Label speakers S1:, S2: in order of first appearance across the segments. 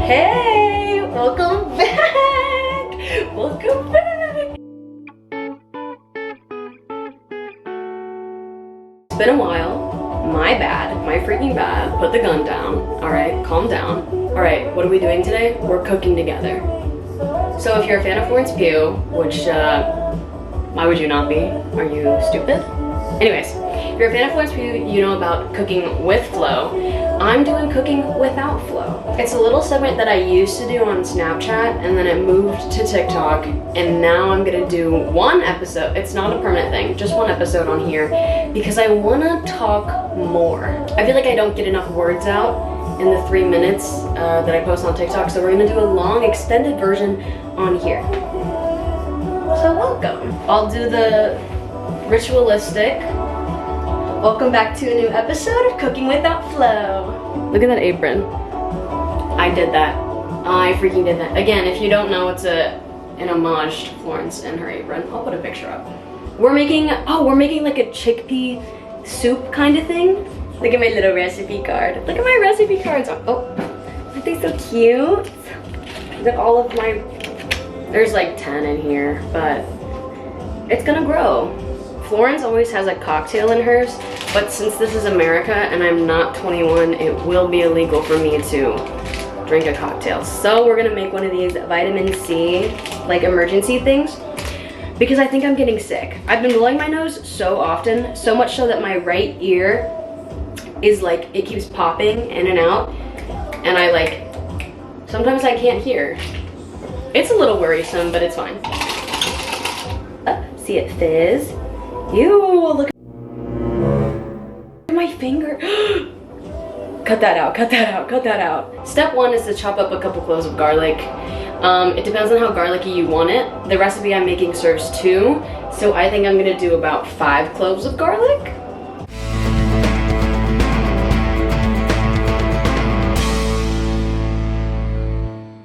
S1: Hey, welcome back. Welcome back. It's been a while. My bad. My freaking bad. Put the gun down. All right, calm down. All right, what are we doing today? We're cooking together. So if you're a fan of Florence, which why would you not be? Are you stupid? Anyways, if you're a fan of Florence, you know about cooking with Flo. I'm doing cooking without Flo. It's a little segment that I used to do on Snapchat, and then it moved to TikTok, and now I'm gonna do one episode. It's not a permanent thing, just one episode on here, because I wanna talk more. I feel like I don't get enough words out in the 3 minutes that I post on TikTok, so we're gonna do a long extended version on here. So welcome. I'll do the ritualistic. Welcome back to a new episode of Cooking Without Flo. Look at that apron. I did that. I freaking did that. Again, if you don't know, it's an homage to Florence and her apron. I'll put a picture up. We're making like a chickpea soup kind of thing. Look at my little recipe card. Look at my recipe cards. Oh, aren't they so cute? Look at all of my, there's like 10 in here, but it's gonna grow. Florence always has a cocktail in hers, but since this is America and I'm not 21, it will be illegal for me to drink a cocktail. So we're gonna make one of these vitamin C, like emergency things, because I think I'm getting sick. I've been blowing my nose so often, so much so that my right ear is like, it keeps popping in and out, and sometimes I can't hear. It's a little worrisome, but it's fine. See it fizz? Ew, look at my finger. Cut that out, cut that out, cut that out. Step one is to chop up a couple cloves of garlic. It depends on how garlicky you want it. The recipe I'm making serves 2, so I think I'm gonna do about 5 cloves of garlic.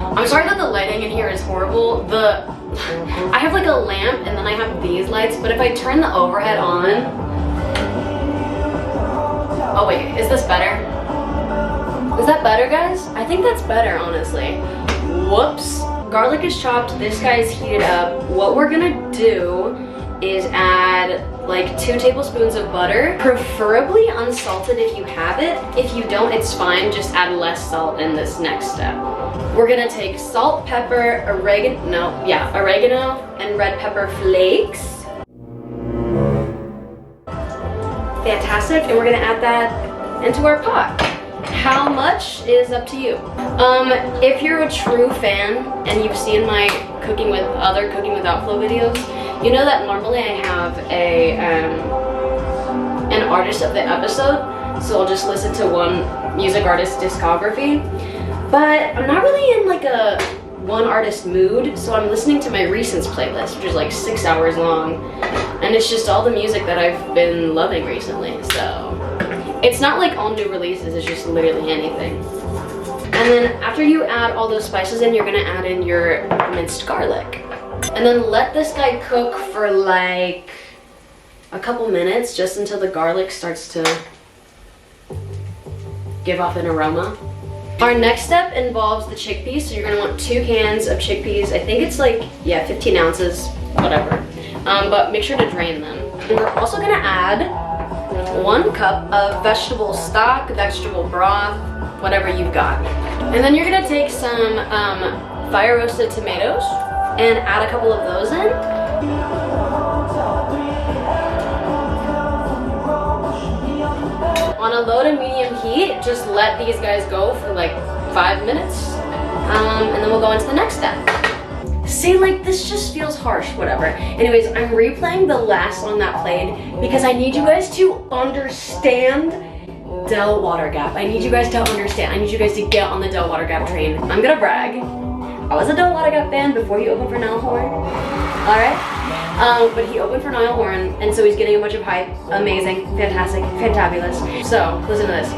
S1: I'm sorry that the lighting in here is horrible. I have like a lamp and then I have these lights, but if I turn the overhead on, oh wait, is this better? Is that better, guys? I think that's better, honestly. Whoops. Garlic is chopped, this guy's heated up. What we're gonna do is add like 2 tablespoons of butter, preferably unsalted if you have it. If you don't, it's fine, just add less salt in this next step. We're gonna take salt, pepper, oregano, and red pepper flakes. Fantastic, and we're gonna add that into our pot. How much is up to you. If you're a true fan and you've seen my other Cooking Without Flo videos, you know that normally I have an artist of the episode, so I'll just listen to one music artist's discography. But I'm not really in like a one artist mood, so I'm listening to my recents playlist, which is like 6 hours long, and it's just all the music that I've been loving recently, so it's not like all new releases, it's just literally anything. And then after you add all those spices in, you're gonna add in your minced garlic. And then let this guy cook for like a couple minutes, just until the garlic starts to give off an aroma. Our next step involves the chickpeas, so you're gonna want 2 cans of chickpeas. I think it's like, yeah, 15 ounces, whatever. But make sure to drain them. And we're also gonna add 1 cup of vegetable stock, vegetable broth, whatever you've got. And then you're gonna take some fire roasted tomatoes and add a couple of those in. On a low to medium heat, just let these guys go for like 5 minutes. And then we'll go into the next step. See, like this just feels harsh, whatever. Anyways, I'm replaying the last song that played because I need you guys to understand Del Water Gap. I need you guys to understand. I need you guys to get on the Del Water Gap train. I'm gonna brag. I was a Del Water Gap fan before he opened for Niall Horan. Alright? But he opened for Niall Horan, and so he's getting a bunch of hype. Amazing, fantastic, fantabulous. So, listen to this.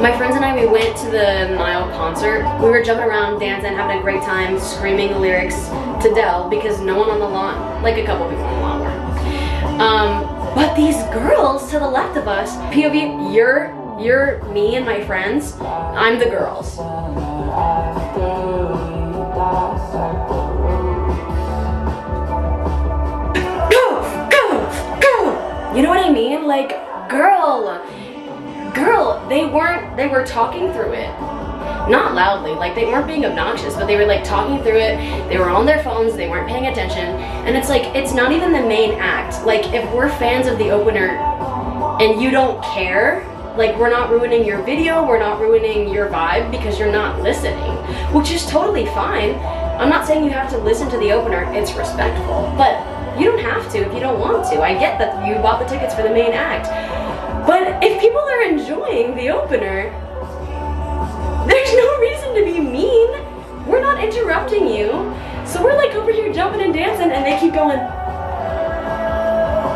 S1: My friends and I, we went to the Niall concert. We were jumping around, dancing, having a great time, screaming the lyrics to Del because no one on the lawn, like a couple people on the lawn were. But these girls to the left of us, POV, you're me and my friends, I'm the girls. Girl, they were talking through it. Not loudly, like they weren't being obnoxious, but they were like talking through it. They were on their phones, they weren't paying attention. And it's like, it's not even the main act. Like if we're fans of the opener and you don't care, like we're not ruining your video, we're not ruining your vibe because you're not listening, which is totally fine. I'm not saying you have to listen to the opener, it's respectful, but you don't have to if you don't want to. I get that you bought the tickets for the main act, but if people are enjoying the opener, there's no reason to be mean. We're not interrupting you. So we're like over here jumping and dancing and they keep going,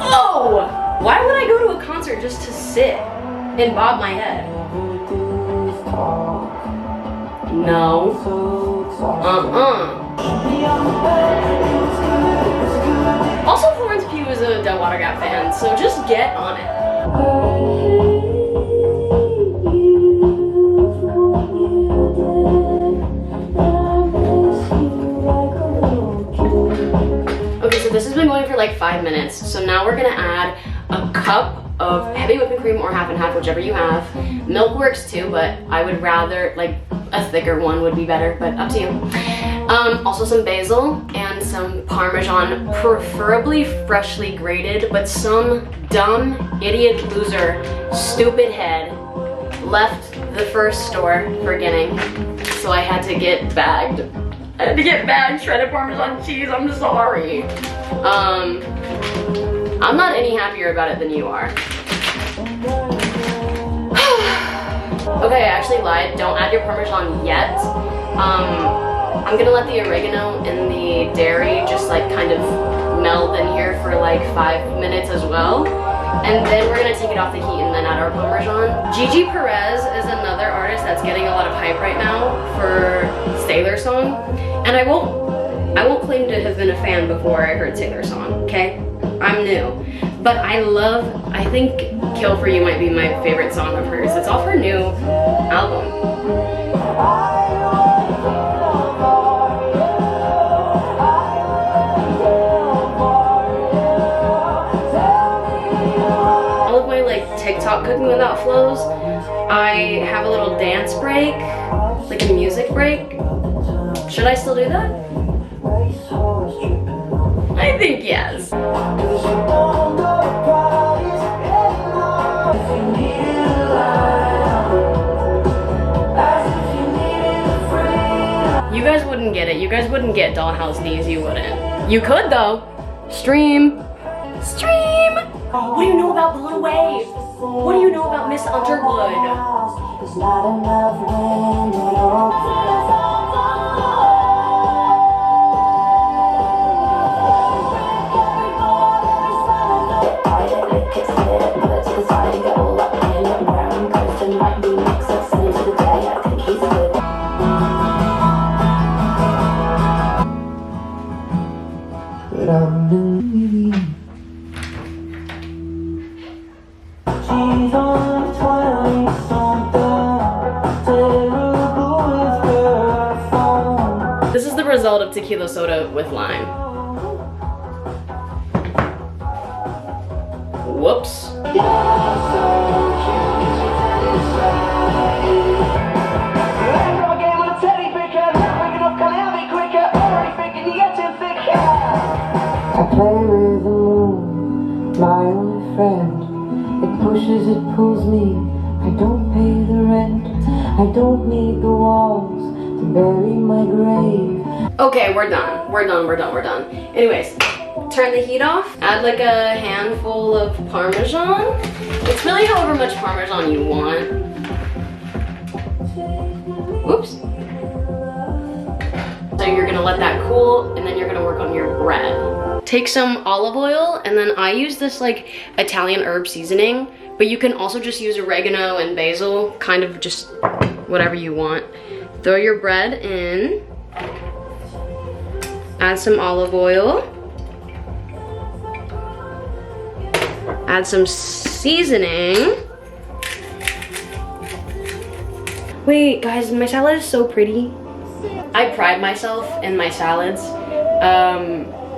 S1: oh! Why would I go to a concert just to sit and bob my head? No. Also, Florence Pugh is a Del Water Gap fan, so just get on it. Okay, so this has been going for like 5 minutes, so now we're gonna add a cup of heavy whipping cream or half and half, whichever you have. Milk works too, but I would rather, like, a thicker one would be better, but up to you. Also some basil and some Parmesan, preferably freshly grated, but some dumb idiot loser, stupid head, left the first store forgetting, so I had to get bagged. I had to get bagged shredded Parmesan cheese, I'm sorry. I'm not any happier about it than you are. Okay, I actually lied. Don't add your Parmesan yet. I'm gonna let the oregano and the dairy just like kind of meld in here for like 5 minutes as well. And then we're gonna take it off the heat and then add our Parmesan. Gigi Perez is another artist that's getting a lot of hype right now for Sailor Song. And I won't claim to have been a fan before I heard Sailor Song, okay? I'm new. But I think Kill For You might be my favorite song of hers. It's off her new album. All of my like TikTok cooking without flows, I have a little dance break, like a music break. Should I still do that? I think yes. You guys wouldn't get it. You guys wouldn't get Dollhouse Knees. You wouldn't. You could though. Stream. Stream. What do you know about Blue Wave? What do you know about Miss Underwood? This is the result of tequila soda with lime. Whoops.
S2: I play with the moon, my only friend. It pushes, it pulls me. I don't pay the rent. I don't need the walls to bury my grave.
S1: Okay, we're done. We're done. Anyways, turn the heat off. Add like a handful of Parmesan. It's really however much Parmesan you want. Oops. So you're gonna let that cool and then you're gonna work on your bread. Take some olive oil and then I use this like Italian herb seasoning, but you can also just use oregano and basil, kind of just whatever you want. Throw your bread in, add some olive oil, add some seasoning. Wait, guys, my salad is so pretty. I pride myself in my salads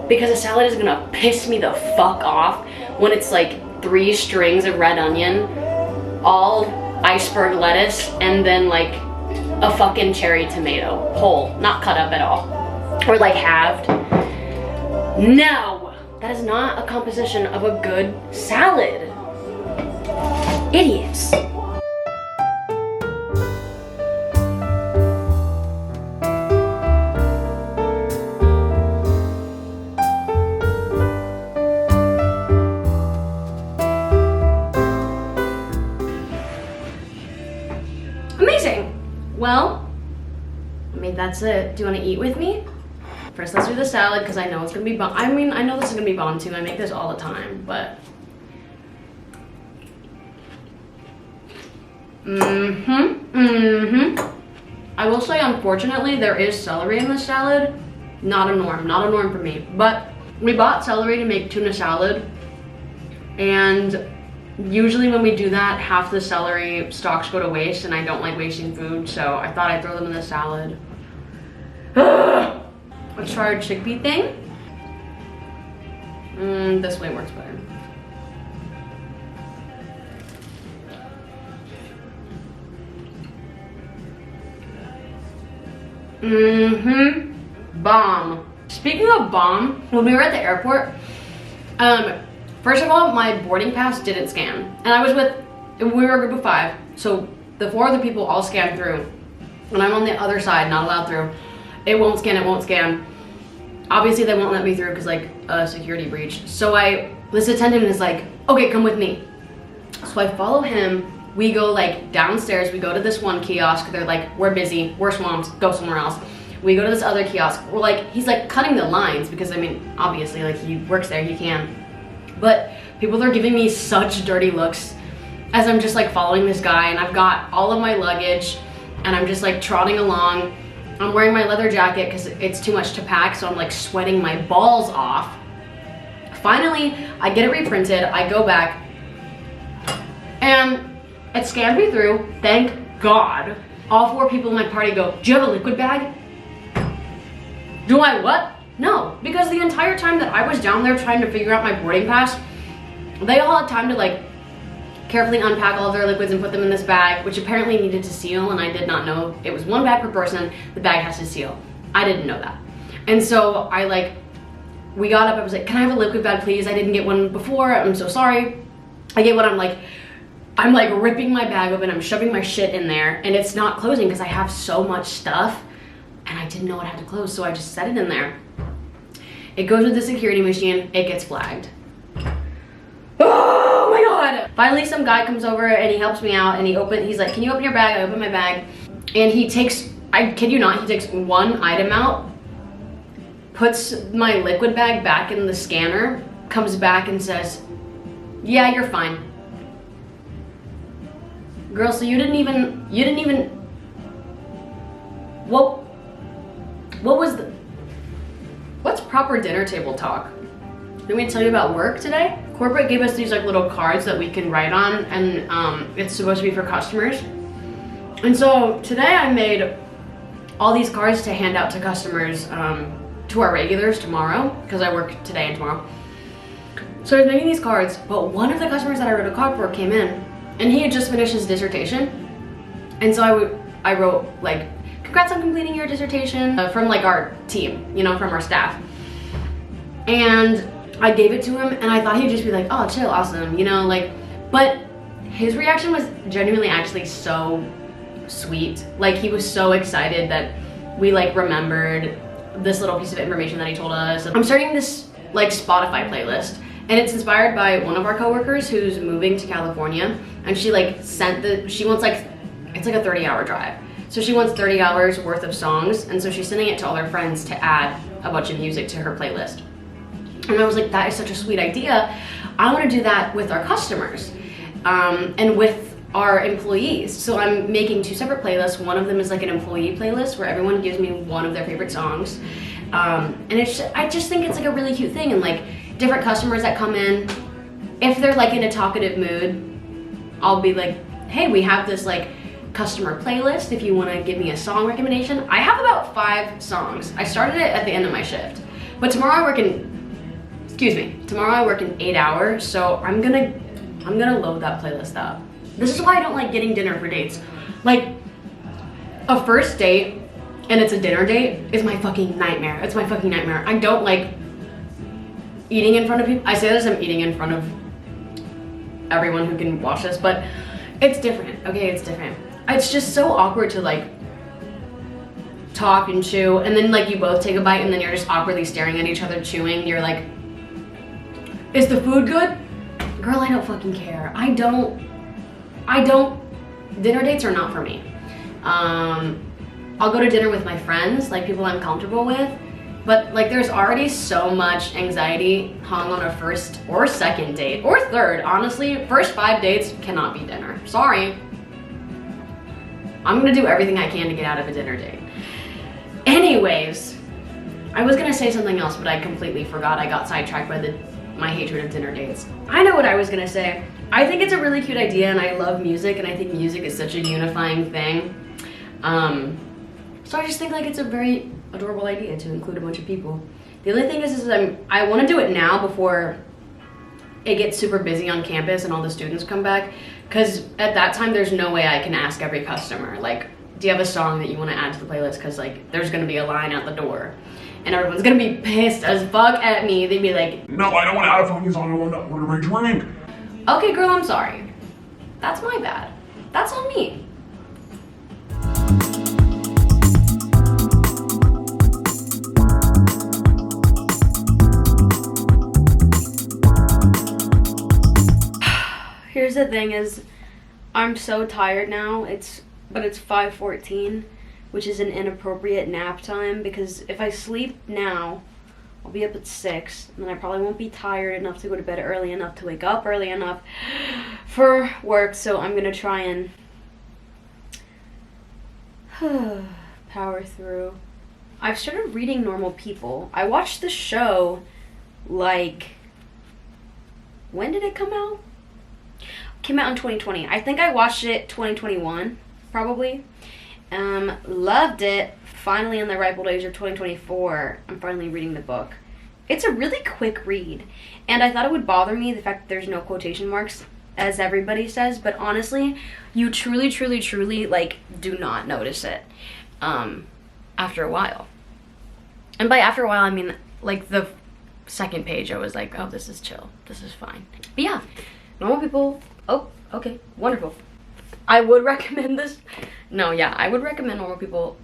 S1: because a salad is gonna piss me the fuck off when it's like 3 strings of red onion all iceberg lettuce and then like a fucking cherry tomato, whole, not cut up at all, or like halved. No, that is not a composition of a good salad. Idiots. Amazing. Well, I mean, that's it. Do you want to eat with me? First, let's do the salad because I know it's gonna be bomb. I mean, I know this is gonna be bomb too. I make this all the time, but. I will say, unfortunately, there is celery in this salad. Not a norm for me. But we bought celery to make tuna salad, and usually when we do that, half the celery stalks go to waste, and I don't like wasting food, so I thought I'd throw them in the salad. Let's try our chickpea thing. This way works better. Bomb. Speaking of bomb, when we were at the airport, first of all, my boarding pass didn't scan. And I was we were a group of 5, so the 4 other people all scanned through. And I'm on the other side, not allowed through. It won't scan. Obviously they won't let me through because like a security breach. So this attendant is like, okay, come with me. So I follow him. We go like downstairs, we go to this one kiosk. They're like, we're busy, we're swamped, go somewhere else. We go to this other kiosk. We're like, he's like cutting the lines because I mean, obviously like he works there, he can. But people are giving me such dirty looks as I'm just like following this guy, and I've got all of my luggage and I'm just like trotting along. I'm wearing my leather jacket because it's too much to pack, so I'm like sweating my balls off. Finally, I get it reprinted, I go back, and it scanned me through, thank God. All 4 people in my party go, do you have a liquid bag? Do I what? No, because the entire time that I was down there trying to figure out my boarding pass, they all had time to like carefully unpack all of their liquids and put them in this bag, which apparently needed to seal, and I did not know. It was 1 bag per person, the bag has to seal. I didn't know that. And so we got up, I was like, can I have a liquid bag please? I didn't get one before, I'm so sorry. I get one, I'm like ripping my bag open, I'm shoving my shit in there, and it's not closing because I have so much stuff, and I didn't know it had to close, so I just set it in there. It goes with the security machine, it gets flagged. Oh my God! Finally, some guy comes over and he helps me out, and he's like, can you open your bag? I open my bag, and he takes, I kid you not, he takes 1 item out, puts my liquid bag back in the scanner, comes back and says, yeah, you're fine. Girl, so you didn't even, what's proper dinner table talk? Let me tell you about work today. Corporate gave us these like little cards that we can write on, and it's supposed to be for customers. And so today I made all these cards to hand out to customers, to our regulars tomorrow, because I work today and tomorrow. So I was making these cards, but one of the customers that I wrote a card for came in, and he had just finished his dissertation. And so I wrote like, congrats on completing your dissertation, from like our team, you know, from our staff. And I gave it to him, and I thought he'd just be like, oh, chill, awesome, you know, like, but his reaction was genuinely actually so sweet. Like, he was so excited that we like remembered this little piece of information that he told us. I'm starting this like Spotify playlist, and it's inspired by one of our coworkers who's moving to California, and she like she wants like, it's like a 30-hour drive. So she wants 30 hours worth of songs, and so she's sending it to all her friends to add a bunch of music to her playlist. And I was like, that is such a sweet idea. I want to do that with our customers, and with our employees. So I'm making 2 separate playlists. One of them is like an employee playlist where everyone gives me one of their favorite songs. And I just think it's like a really cute thing, and like different customers that come in, if they're like in a talkative mood, I'll be like, hey, we have this like customer playlist if you want to give me a song recommendation. I have about 5 songs. I started it at the end of my shift, but tomorrow I work in 8 hours, so I'm gonna load that playlist up. This is why I don't like getting dinner for dates. Like, a first date and it's a dinner date is my fucking nightmare. It's my fucking nightmare. I don't like eating in front of people. I say this, I'm eating in front of everyone who can watch this, but it's different, okay? It's different. It's just so awkward to like talk and chew, and then like you both take a bite and then you're just awkwardly staring at each other chewing. You're like, is the food good? Girl, I don't fucking care. I don't, dinner dates are not for me. I'll go to dinner with my friends, like people I'm comfortable with, but like there's already so much anxiety hung on a first or second date, or third, honestly. First 5 dates cannot be dinner. Sorry. I'm gonna do everything I can to get out of a dinner date. Anyways, I was gonna say something else, but I completely forgot. I got sidetracked by my hatred of dinner dates. I know what I was gonna say. I think it's a really cute idea, and I love music, and I think music is such a unifying thing. So I just think like it's a very adorable idea to include a bunch of people. The only thing is I want to do it now before it gets super busy on campus and all the students come back, because at that time there's no way I can ask every customer, like, do you have a song that you want to add to the playlist? Because like there's gonna be a line out the door and everyone's gonna be pissed as fuck at me. They'd be like, no, I don't want to add a fucking song, I want to order my drink. Okay, girl, I'm sorry. That's my bad. That's on me. Here's the thing is, I'm so tired now. But it's 5:14, which is an inappropriate nap time, because if I sleep now, I'll be up at 6, and then I probably won't be tired enough to go to bed early enough to wake up early enough for work. So I'm gonna try and power through. I've started reading Normal People. I watched the show, like, when did it come out? Came out in 2020. I think I watched it 2021, probably. Loved it. Finally, in the ripe old age of 2024, I'm finally reading the book. It's a really quick read, and I thought it would bother me the fact that there's no quotation marks, as everybody says, but honestly, you truly, truly, truly, like, do not notice it after a while. And by after a while, I mean, like, the second page, I was like, oh, this is chill. This is fine. But yeah, Normal People. Oh, okay, wonderful. I would recommend this. No, yeah, I would recommend Normal People.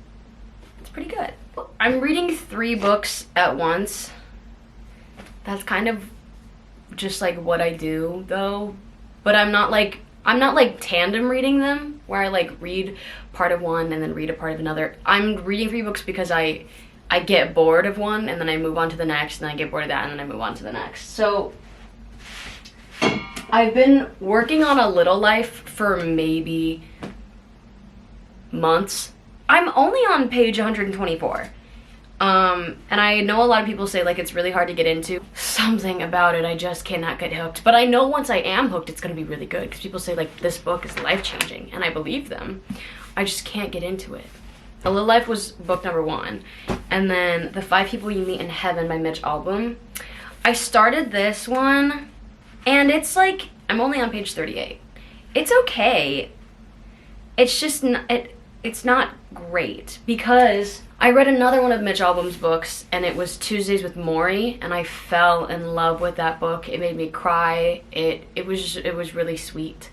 S1: It's pretty good. I'm reading 3 books at once. That's kind of just like what I do, though. But I'm not like tandem reading them, where I like read part of one and then read a part of another. I'm reading 3 books because I get bored of one and then I move on to the next, and then I get bored of that and then I move on to the next. So I've been working on A Little Life for maybe months. I'm only on page 124. And I know a lot of people say like it's really hard to get into. Something about it, I just cannot get hooked. But I know once I am hooked, it's gonna be really good, because people say like this book is life-changing, and I believe them. I just can't get into it. A Little Life was book number 1. And then The 5 People You Meet in Heaven by Mitch Albom. I started this one, and it's like, I'm only on page 38. It's okay. It's just, it's not great, because I read another one of Mitch Albom's books, and it was Tuesdays with Morrie, and I fell in love with that book. It made me cry. It was really sweet,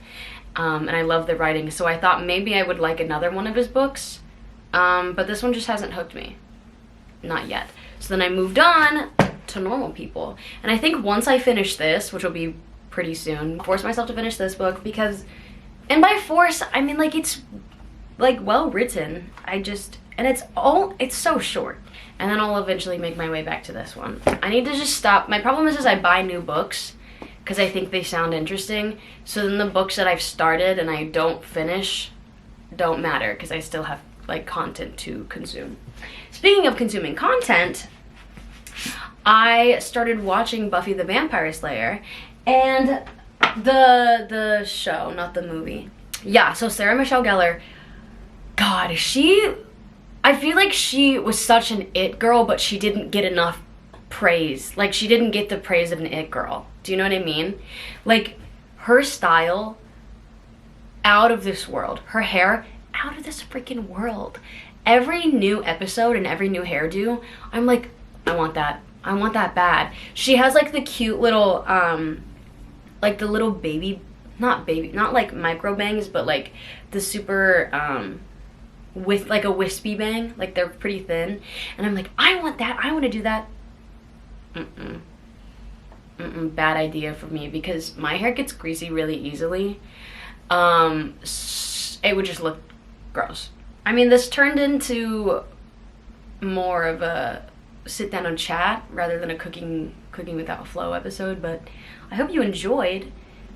S1: and I love the writing. So I thought maybe I would like another one of his books, but this one just hasn't hooked me, not yet. So then I moved on to Normal People, and I think once I finish this, which will be pretty soon, force myself to finish this book, because, and by force I mean like it's like well written. And it's so short. And then I'll eventually make my way back to this one. I need to just stop. My problem is I buy new books because I think they sound interesting. So then the books that I've started and I don't finish don't matter, because I still have like content to consume. Speaking of consuming content, I started watching Buffy the Vampire Slayer, and the show, not the movie. Yeah, so Sarah Michelle Gellar, God, I feel like she was such an it girl, but she didn't get enough praise. Like, she didn't get the praise of an it girl. Do you know what I mean? Like, her style out of this world. Her hair, out of this freaking world. Every new episode and every new hairdo, I'm like, I want that. I want that bad. She has like the cute little, like the little baby, not like micro bangs, but like the super, with like a wispy bang. Like they're pretty thin. And I'm like, I want that. I want to do that. Bad idea for me because my hair gets greasy really easily. It would just look gross. I mean, this turned into more of a sit down and chat rather than a cooking without Flo episode, but I hope you enjoyed.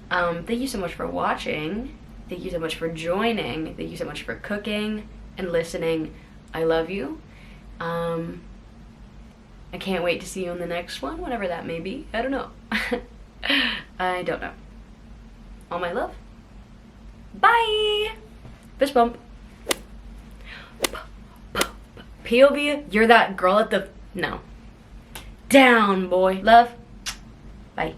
S1: Thank you so much for watching. Thank you so much for joining. Thank you so much for cooking and listening. I love you. I can't wait to see you in the next one, whatever that may be. I don't know. I don't know. All my love. Bye! Fist bump. POV, you're that girl at the... No. Down, boy. Love. Bye.